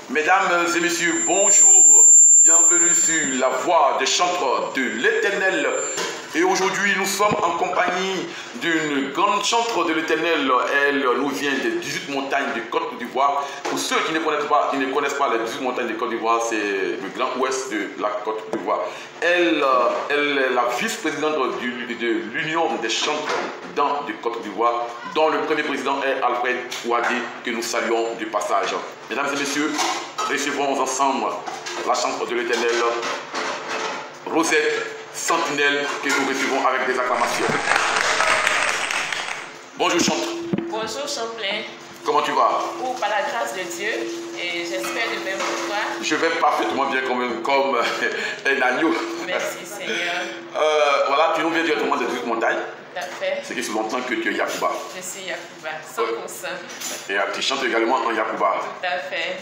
Mesdames et messieurs, bonjour, bienvenue sur la voix des chantres de l'Éternel. Et aujourd'hui, nous sommes en compagnie d'une grande chantre de l'Éternel. Elle nous vient des 18 montagnes de Côte d'Ivoire. Pour ceux qui ne connaissent pas les 18 montagnes de Côte d'Ivoire, c'est le grand ouest de la Côte d'Ivoire. Elle est la vice-présidente de l'Union des chantres de Côte d'Ivoire, dont le premier président est Alfred Ouadé, que nous saluons du passage. Mesdames et messieurs, recevons ensemble la chantre de l'Éternel, Rosette Sentinelle, que nous recevons avec des acclamations. Bonjour chantre. Bonjour Champlain. Comment tu vas? Oh, par la grâce de Dieu, et j'espère de même pour toi. Je vais parfaitement bien comme un agneau. Merci Seigneur. Voilà, tu nous viens directement des 18 montagnes. Tout à fait. C'est qui sous-entend que tu es Yacouba. Je suis Yacouba, 100%. Et tu chantes également en Yacouba. Tout à fait.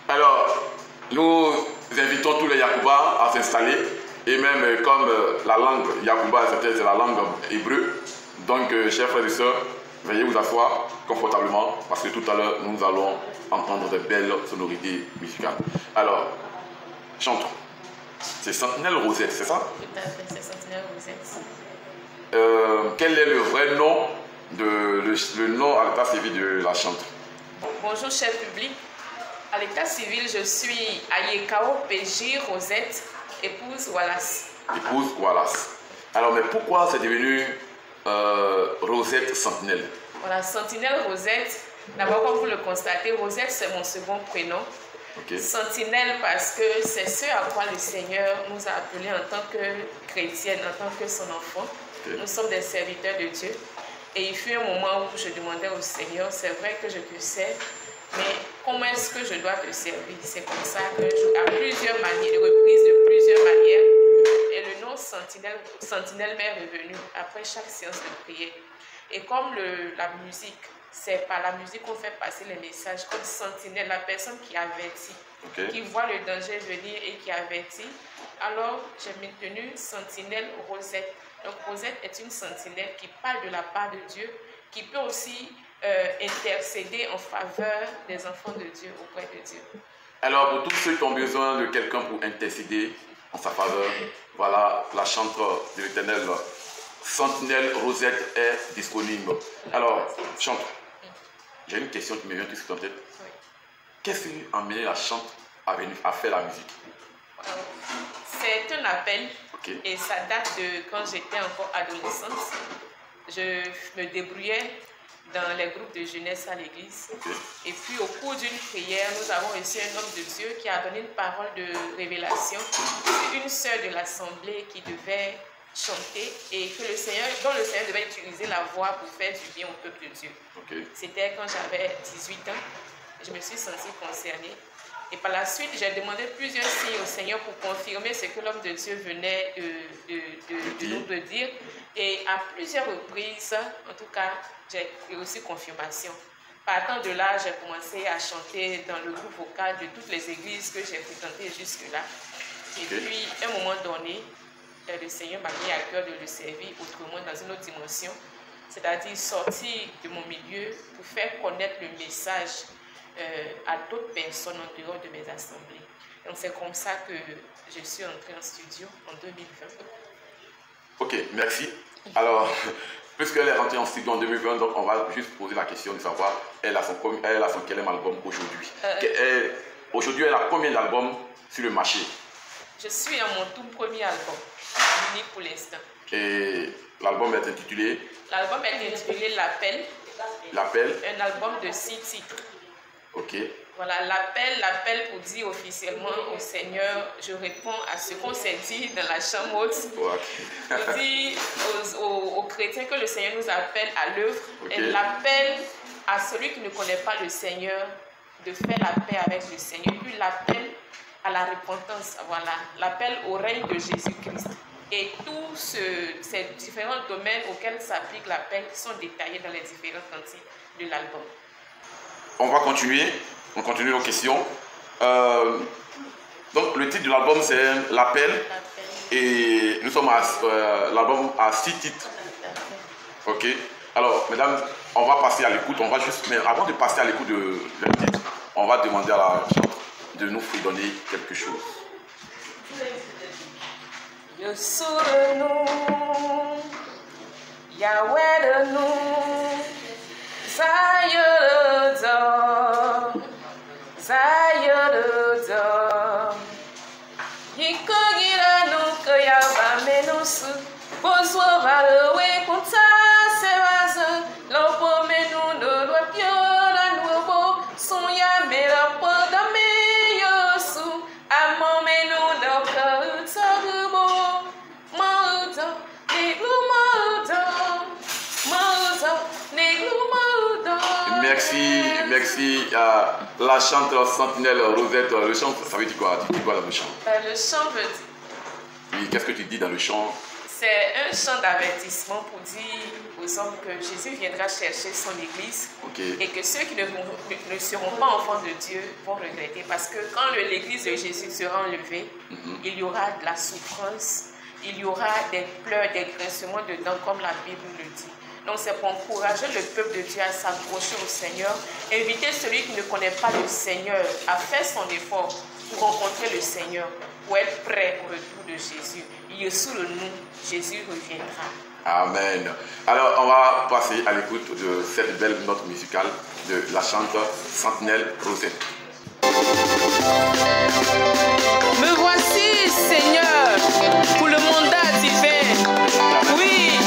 Alors, nous invitons tous les Yacouba à s'installer. Et même comme la langue Yacouba, c'est la langue hébreu. Donc, chers frères et sœurs, veuillez vous asseoir confortablement parce que tout à l'heure, nous allons entendre de belles sonorités musicales. Alors, chante. C'est Sentinelle Rosette, c'est ça? Tout à fait, c'est Sentinelle Rosette. Quel est le vrai nom, le nom à l'état civil de la chantre? Bonjour cher public. À l'état civil, je suis Ayekao Péji Rosette, épouse Wallace. Épouse Wallace. Alors, mais pourquoi c'est devenu Rosette Sentinelle? Voilà, Sentinelle Rosette. D'abord, comme vous le constatez, Rosette, c'est mon second prénom. Okay. Sentinelle parce que c'est ce à quoi le Seigneur nous a appelés en tant que chrétienne, en tant que son enfant. Okay. Nous sommes des serviteurs de Dieu. Et il fut un moment où je demandais au Seigneur, c'est vrai que je te sers, mais comment est-ce que je dois te servir? C'est comme ça que à plusieurs manières, de reprises de plusieurs manières, et le nom Sentinelle m'est revenu après chaque séance de prière. Et comme la musique, c'est par la musique qu'on fait passer les messages, comme sentinelle, la personne qui avertit, okay, qui voit le danger venir et qui avertit. Alors, j'ai maintenu Sentinelle Rosette. Donc, Rosette est une sentinelle qui parle de la part de Dieu, qui peut aussi intercéder en faveur des enfants de Dieu, auprès de Dieu. Alors, pour tous ceux qui ont besoin de quelqu'un pour intercéder en sa faveur, voilà, la chantre de l'Éternel, Sentinelle Rosette est disponible. Alors, chante. J'ai une question qui me vient tout de suite en tête. Oui. Qu'est-ce qui a amené la chante à faire la musique? C'est un appel, okay, et ça date de quand j'étais encore adolescente. Je me débrouillais dans les groupes de jeunesse à l'église. Okay. Et puis au cours d'une prière, nous avons reçu un homme de Dieu qui a donné une parole de révélation. C'est une sœur de l'assemblée qui devait chanter et que dont le Seigneur devait utiliser la voix pour faire du bien au peuple de Dieu. Okay. C'était quand j'avais 18 ans. Je me suis sentie concernée. Et par la suite, j'ai demandé plusieurs signes au Seigneur pour confirmer ce que l'homme de Dieu venait de dire. Et à plusieurs reprises, en tout cas, j'ai reçu confirmation. Partant de là, j'ai commencé à chanter dans le groupe vocal de toutes les églises que j'ai fréquentées jusque-là. Et okay, puis, à un moment donné, le Seigneur m'a mis à cœur de le servir autrement dans une autre dimension, c'est-à-dire sortir de mon milieu pour faire connaître le message à d'autres personnes en dehors de mes assemblées. Donc c'est comme ça que je suis entrée en studio en 2020. Ok, merci. Alors, puisqu'elle est rentrée en studio en 2020, donc on va juste poser la question de savoir, elle a son quel album aujourd'hui? Aujourd'hui, elle a combien d'albums sur le marché? Je suis à mon tout premier album, unique pour l'instant. Et l'album est intitulé? L'album est intitulé L'Appel. L'Appel? Un album de 6 titres. Ok. Voilà, l'appel pour dire officiellement au Seigneur, je réponds à ce qu'on s'est dit dans la chambre haute. Okay. Je dis aux chrétiens que le Seigneur nous appelle à l'œuvre. Okay. Et l'appel à celui qui ne connaît pas le Seigneur de faire la paix avec le Seigneur. Puis l'appel à la repentance, voilà, l'appel au règne de Jésus-Christ. Et tous ces différents domaines auxquels s'applique l'appel sont détaillés dans les différents cantiques de l'album. On va continuer, on continue nos questions. Donc le titre de l'album c'est L'Appel. Et nous sommes l'album a 6 titres. Ok. Alors mesdames, on va passer à l'écoute, mais avant de passer à l'écoute de titre, on va demander à la chantre de nous donner quelque chose. Yahweh nous, Zayodom, Yikogira nous que Yabamenus, Boswa Valowe Kunta Sevasa, Lopomenu de Lopiora Nuovo, Sonya Mera Podame Yosu, Amomenu Doka Utsagubo, Maudo, Neglumodo, Maudo, Neglumodo. Merci à la chanteuse sentinelle Rosette. Le chant, ça veut dire quoi? Tu dis quoi dans le chant? Le chant veut dire... Oui, qu'est-ce que tu dis dans le chant? C'est un chant d'avertissement pour dire aux hommes que Jésus viendra chercher son église, et que ceux qui ne seront pas enfants de Dieu vont regretter, parce que quand l'église de Jésus sera enlevée, il y aura de la souffrance, il y aura des pleurs, des grincements de dents, comme la Bible le dit. Donc c'est pour encourager le peuple de Dieu à s'accrocher au Seigneur, inviter celui qui ne connaît pas le Seigneur à faire son effort pour rencontrer le Seigneur, pour être prêt au retour de Jésus. Il est sous le nom, Jésus reviendra. Amen. Alors on va passer à l'écoute de cette belle note musicale de la chanteuse sentinelle Rosette. Me voici, Seigneur, pour le mandat divin. Oui,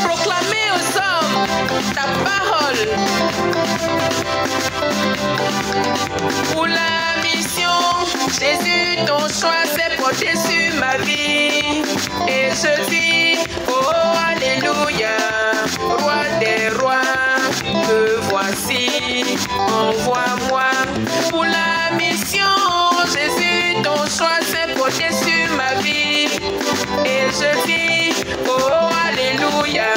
proclamer aux hommes ta parole. Pour la mission, Jésus, ton choix s'est porté sur ma vie. Et je dis, oh, alléluia, roi des rois, me voici, envoie-moi. Pour la mission, Jésus, ton choix s'est porté sur ma vie. Et je dis, oh, alléluia,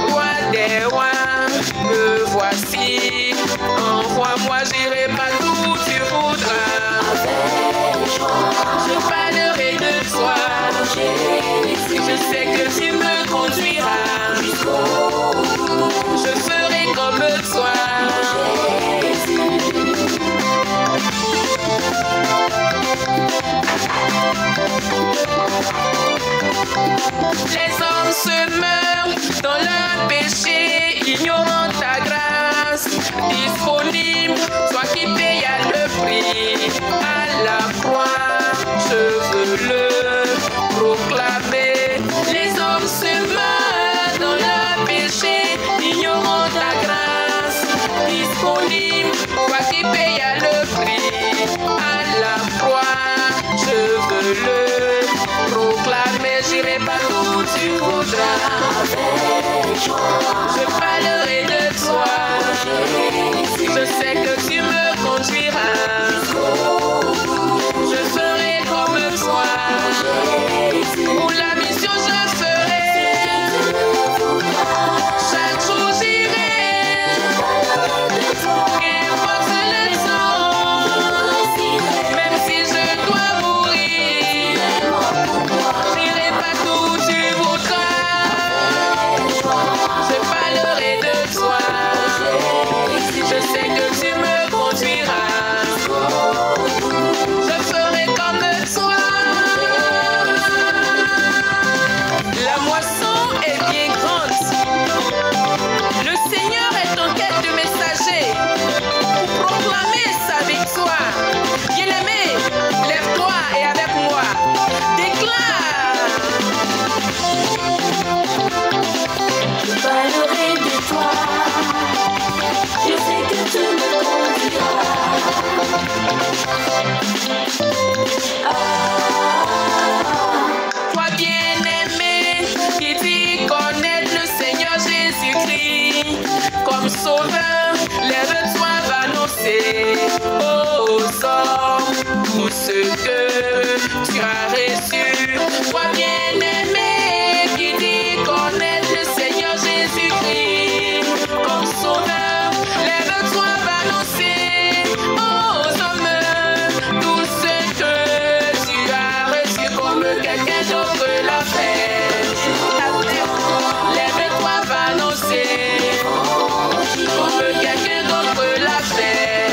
roi des rois, me voici, envoie-moi, j'irai partout où tu voudras. Je parlerai de toi, je sais que tu me conduiras. Je ferai comme toi. Les hommes se meurent dans leur péché, ignorant ta grâce disponible, toi qui payas le prix à la croix, je veux le proclamer. Les hommes se meurent dans leur péché, ignorant ta grâce disponible, toi qui payas le prix à la croix, je veux le proclamer. J'irai partout où tu voudras. Je parlerai de toi. Je sais que tu me conduiras. Je ferai comme toi. Pour la mission, je ferai. Chaque jour, j'irai. Qu'importe le temps. Même si je dois mourir. J'irai partout où tu voudras. Je parlerai de toi. Je sais que tu me conduiras. Je ferai comme toi. La moisson est bien grande. Le Seigneur est en quête de messagers pour proclamer sa victoire. Bien-aimé, lève-toi et avec moi, déclare. Je parlerai de toi. Je sais que tu me conduiras. Toi bien-aimé, qui dit connaître le Seigneur Jésus-Christ comme sauveur, lève-toi, va annoncer aux hommes tout ce que tu as reçu. Toi bien-aimé, qui dit connaître le Seigneur Jésus-Christ comme sauveur, lève-toi, va annoncer aux hommes tout ce que tu as reçu comme quelqu'un d'autre l'a fait. Lève-toi, va annoncer comme quelqu'un d'autre l'a fait.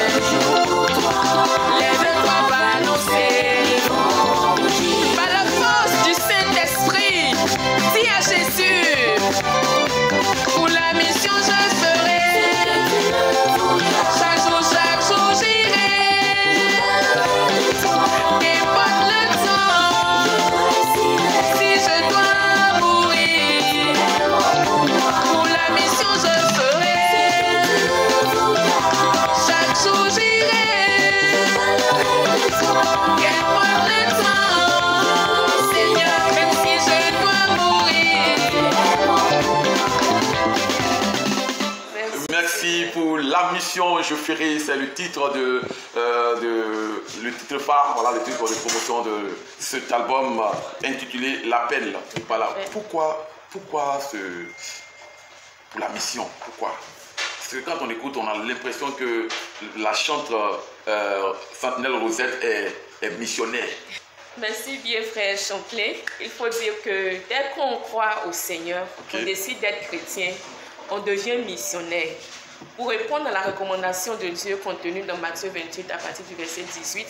mission, je ferai, c'est le titre le titre phare, voilà, le titre de promotion de cet album intitulé L'Appel. Voilà. Pourquoi pour la mission? Pourquoi? Parce que quand on écoute, on a l'impression que la chanteuse Sentinelle Rosette est missionnaire. Merci bien, frère Champlain. Il faut dire que dès qu'on croit au Seigneur, on décide d'être chrétien, on devient missionnaire. Pour répondre à la recommandation de Dieu contenue dans Matthieu 28 à partir du verset 18,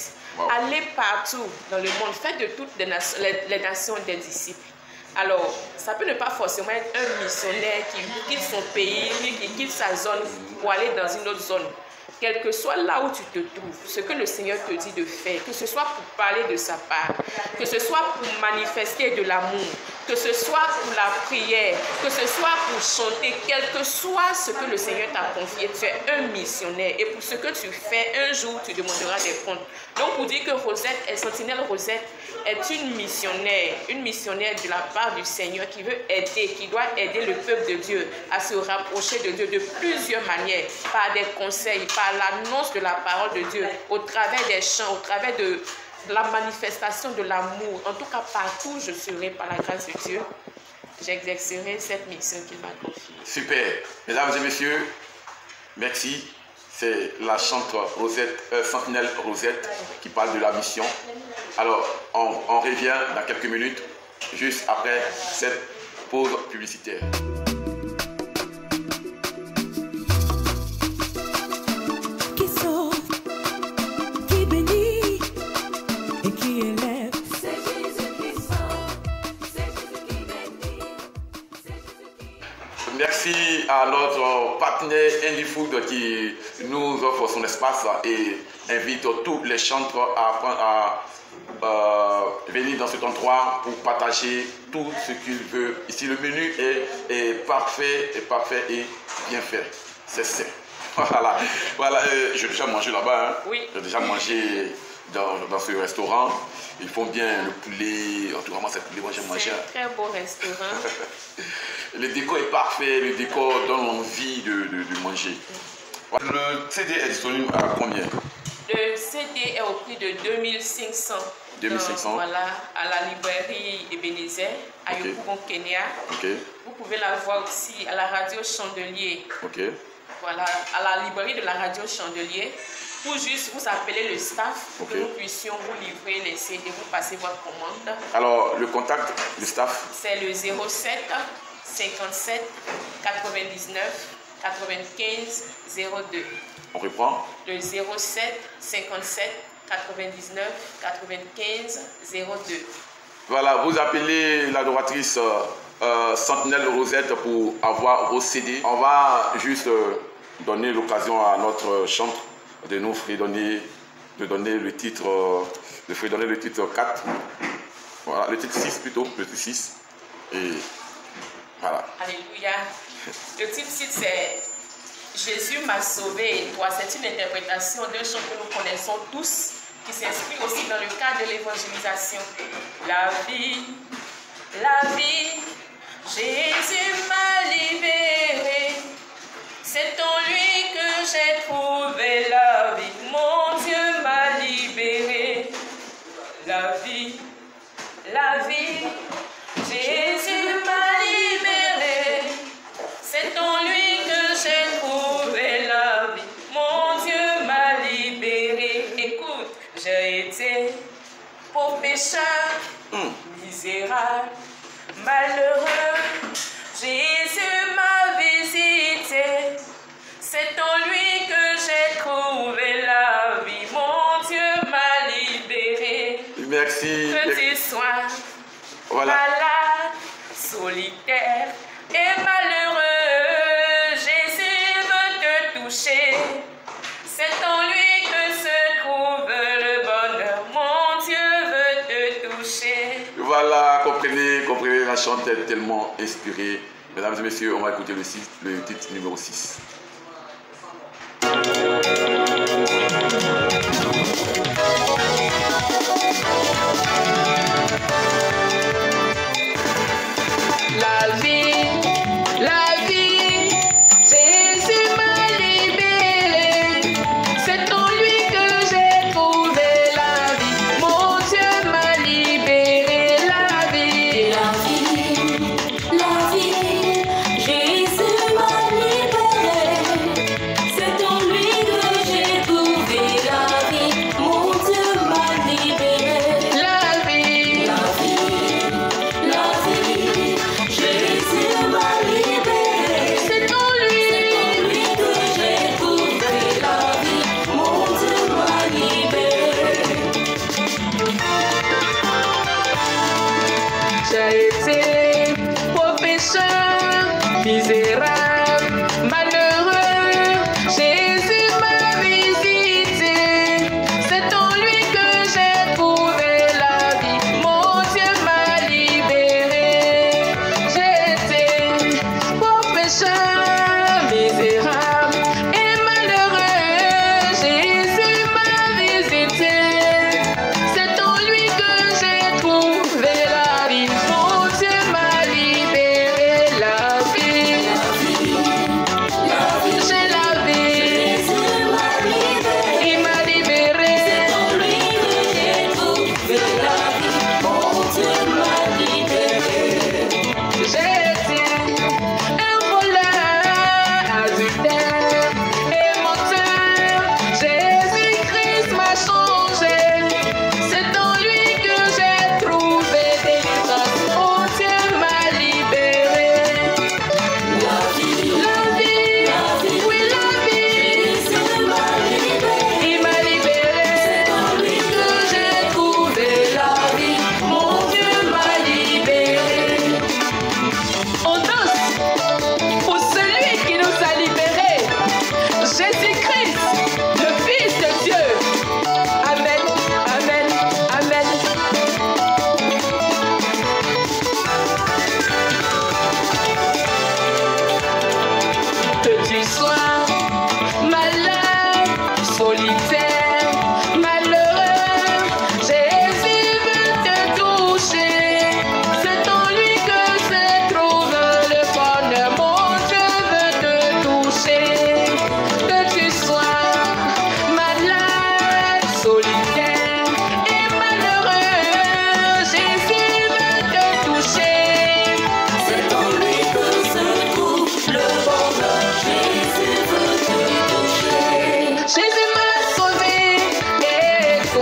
allez partout dans le monde, faites de toutes les nations des disciples. Alors, ça peut ne pas forcément être un missionnaire qui quitte son pays, qui quitte sa zone pour aller dans une autre zone. Quel que soit là où tu te trouves, ce que le Seigneur te dit de faire, que ce soit pour parler de sa part, que ce soit pour manifester de l'amour, que ce soit pour la prière, que ce soit pour chanter, quel que soit ce que le Seigneur t'a confié, tu es un missionnaire. Et pour ce que tu fais, un jour, tu demanderas des comptes. Donc, pour dire que Rosette, Sentinelle Rosette, est une missionnaire de la part du Seigneur qui veut aider, qui doit aider le peuple de Dieu à se rapprocher de Dieu de plusieurs manières, par des conseils, par l'annonce de la parole de Dieu, au travers des chants, au travers de la manifestation de l'amour. En tout cas, partout je serai, par la grâce de Dieu, j'exercerai cette mission qu'il m'a confiée. Super. Mesdames et messieurs, merci. C'est la chanteuse Sentinelle Rosette qui parle de la mission. Alors, on revient dans quelques minutes, juste après cette pause publicitaire. Qui sauve, qui bénit et qui élève. C'est Jésus qui sauve, c'est Jésus qui bénit, c'est Jésus qui élève. Merci à notre partenaire Indie Food qui nous offre son espace et invite tous les chanteurs à venir dans cet endroit pour partager tout ce qu'il veut. Ici, le menu est parfait et bien fait. C'est ça. Voilà. J'ai déjà mangé là-bas. Hein. Oui. J'ai déjà mangé dans ce restaurant. Ils font bien le poulet. En tout cas, moi, c'est le poulet. Moi, j'ai mangé. C'est un très beau restaurant. Le décor est parfait. Le décor donne envie de manger. Le CD est disponible à combien? Le CD est au prix de 2500. 2500. Voilà, à la librairie Ebenezer, à Yopougon, Kenya. Vous pouvez la voir aussi à la radio Chandelier. Voilà, à la librairie de la radio Chandelier. Pour juste vous appeler le staff pour que nous puissions vous livrer les CD, vous passez votre commande. Alors, le contact du staff? C'est le 07 57 99 95 02. On reprend? Le 07 57 99 95 02. Voilà, vous appelez l'adoratrice Sentinelle Rosette pour avoir vos CD. On va juste donner l'occasion à notre chantre de nous fredonner, de donner le titre, de fredonner le titre 4. Voilà, le titre 6 plutôt, le titre 6. Et voilà. Alléluia. Le titre 6 c'est Jésus m'a sauvé et toi. C'est une interprétation d'un chant que nous connaissons tous, qui s'inscrit aussi dans le cadre de l'évangélisation. La vie, Jésus m'a libéré. C'est en lui que j'ai trouvé la vie. Mon Dieu m'a libéré. La vie, Jésus m'a libéré. C'est en lui que j'ai trouvé la vie. Mon Dieu m'a libéré. Écoute, j'ai été pauvre pécheur, misérable, malheureux. Jésus m'a visité. C'est en lui que j'ai trouvé la vie. Mon Dieu m'a libéré. Merci. Que tu sois malade, solitaire et malheureux, Jésus veut te toucher. C'est en lui que se trouve le bonheur. Mon Dieu veut te toucher. Voilà, comprenez, la chante est tellement inspirée. Mesdames et messieurs, on va écouter le titre numéro 6. La vie, Jésus m'a libéré.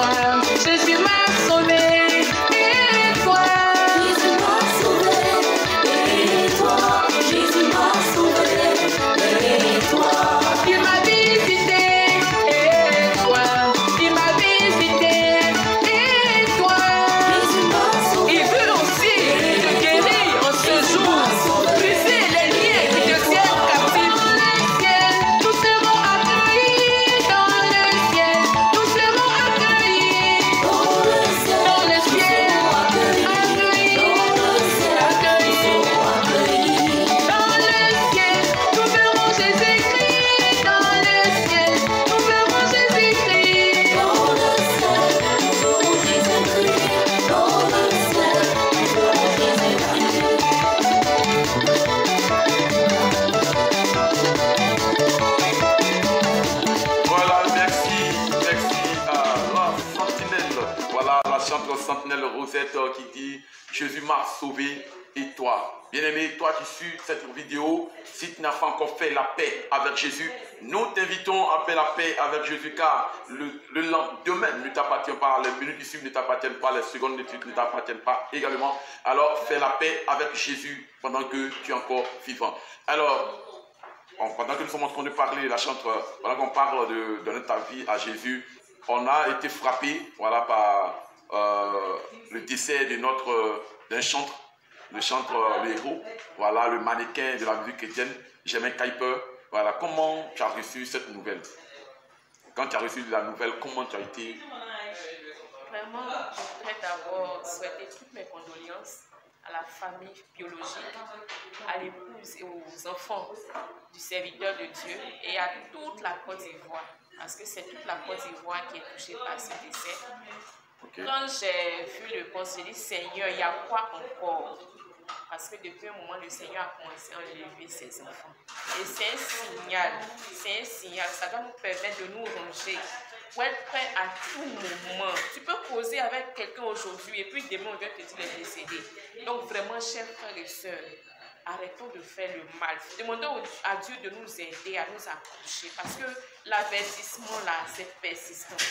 toi, Jésus m'a sauvé. Et toi, Jésus m'a sauvé. Et toi, Jésus m'a sauvé. Et toi, tu m'as visité. Et toi, tu m'as visité. Et toi, Jésus m'a sauvé. il veut aussi te guérir en ce jour. Briser les liens qui te tiennent captif. Nous serons accueillis dans le ciel. Nous serons accueillis Dans le ciel, dans le ciel. Accueillis dans le ciel. Nous verrons Jésus-Christ dans le ciel. Nous verrons Jésus-Christ. dans le ciel, nous verrons Jésus-Christ. Dans le ciel, nous verrons Jésus-Christ. Voilà, merci à la sentinelle. Voilà, la chanteuse sentinelle Rosette qui dit « Jésus m'a sauvé et toi ». Bien-aimé, toi qui suis cette vidéo, si tu n'as pas encore fait la paix avec Jésus, nous t'invitons à faire la paix avec Jésus car le lendemain ne t'appartient pas, les minutes qui suivent ne t'appartiennent pas, les secondes ne t'appartiennent pas également. Alors fais la paix avec Jésus pendant que tu es encore vivant. Alors, pendant que nous sommes en train de parler, la chante, pendant qu'on parle de donner ta vie à Jésus, on a été frappé voilà, par le décès de d'un chantre, le héros, voilà, le mannequin de la musique chrétienne, Germain Kuiper. Voilà, comment tu as reçu cette nouvelle? Quand tu as reçu la nouvelle, comment tu as été? Vraiment, je voudrais d'abord souhaiter toutes mes condoléances à la famille biologique, à l'épouse et aux enfants du serviteur de Dieu et à toute la Côte d'Ivoire, parce que c'est toute la Côte d'Ivoire qui est touchée par ce décès. Okay. Quand j'ai vu le poste, j'ai dit Seigneur, il y a quoi encore? Parce que depuis un moment, le Seigneur a commencé à enlever ses enfants. Et c'est un signal, ça doit nous permettre de nous ranger, pour être prêt à tout moment. Tu peux causer avec quelqu'un aujourd'hui et puis demain on vient te dire qu'il est décédé. Donc vraiment, chers frères et sœurs, arrêtons de faire le mal. Demandons à Dieu de nous aider, à nous accrocher, parce que l'avertissement là, c'est persistant.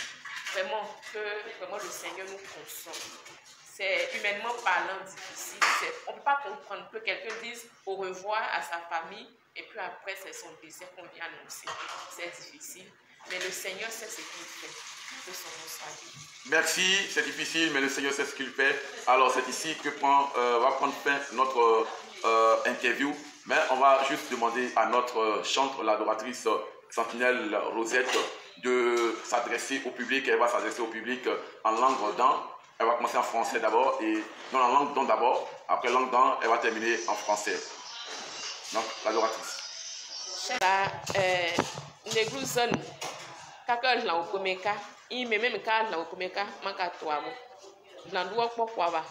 Vraiment, que vraiment le Seigneur nous console. C'est humainement parlant difficile. On ne peut pas comprendre que quelqu'un dise au revoir à sa famille et puis après c'est son décès qu'on vient annoncer. C'est difficile, mais le Seigneur sait ce qu'il fait. Que son nom soit dit. Merci, c'est difficile, mais le Seigneur sait ce qu'il fait. Alors c'est ici que va prendre fin notre interview, mais on va juste demander à notre chantre, l'adoratrice sentinelle Rosette, de s'adresser au public. Elle va s'adresser au public en langue d'an. Elle va commencer en français d'abord et dans la langue d'an d'abord. Après langue d'an, elle va terminer en français. Donc, l'adoratrice. Negluson, kakal na okomeka, imeme ka na okomeka, makatwabo. Blandua pokwawa.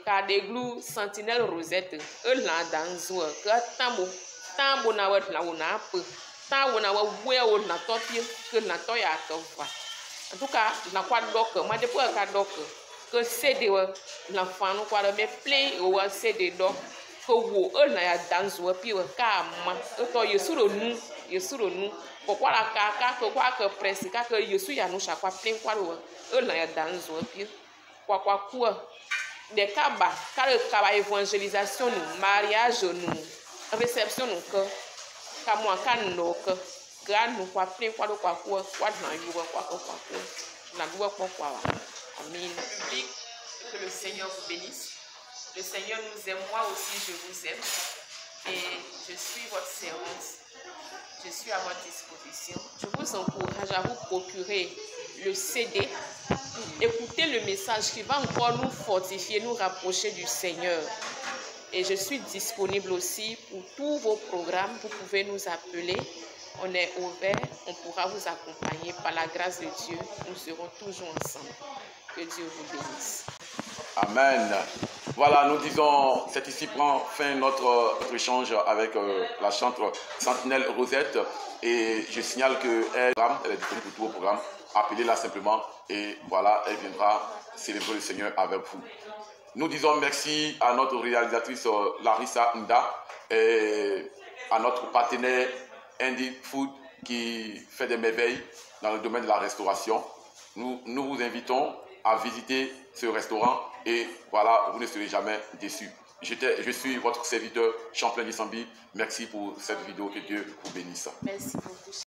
Ka deglu sentinelle Rosette, la danzo, ka tambo na wet la una peu. Tambo na wa na topie, que na toya tofa. En tout cas, la quoi doc, moi depuis ka doc, que c'est l'enfant nous quoi mais plein ou c'est de doc. Que wo na ya danzo pi wa ka ma to yesu ro nu pourquoi la ka que quoi que presse que yesu ya nous chaque fois plein quoi na ya danzo pi quoi des kaba kaba évangélisation nous mariage nous réception nous que moi kan no que grand nous quoi plein quoi na yu quoi na doit quoi amen. Public, que le Seigneur vous bénisse. Le Seigneur nous aime, moi aussi je vous aime et je suis votre servante. Je suis à votre disposition. Je vous encourage à vous procurer le CD pour écouter le message qui va encore nous fortifier, nous rapprocher du Seigneur. Et je suis disponible aussi pour tous vos programmes. Vous pouvez nous appeler. On est ouvert. On pourra vous accompagner par la grâce de Dieu. Nous serons toujours ensemble. Que Dieu vous bénisse. Amen. Voilà, nous disons, c'est ici prend fin notre échange avec la chantre sentinelle Rosette. Et je signale qu'elle est disponible pour tous vos programmes. Appelez-la simplement et voilà, elle viendra célébrer le Seigneur avec vous. Nous disons merci à notre réalisatrice Larissa Nda et à notre partenaire Andy Food qui fait des merveilles dans le domaine de la restauration. nous vous invitons à visiter ce restaurant et voilà, vous ne serez jamais déçus. Je suis votre serviteur Champlain Dissambi. Merci pour cette vidéo. Que Dieu vous bénisse. Merci beaucoup.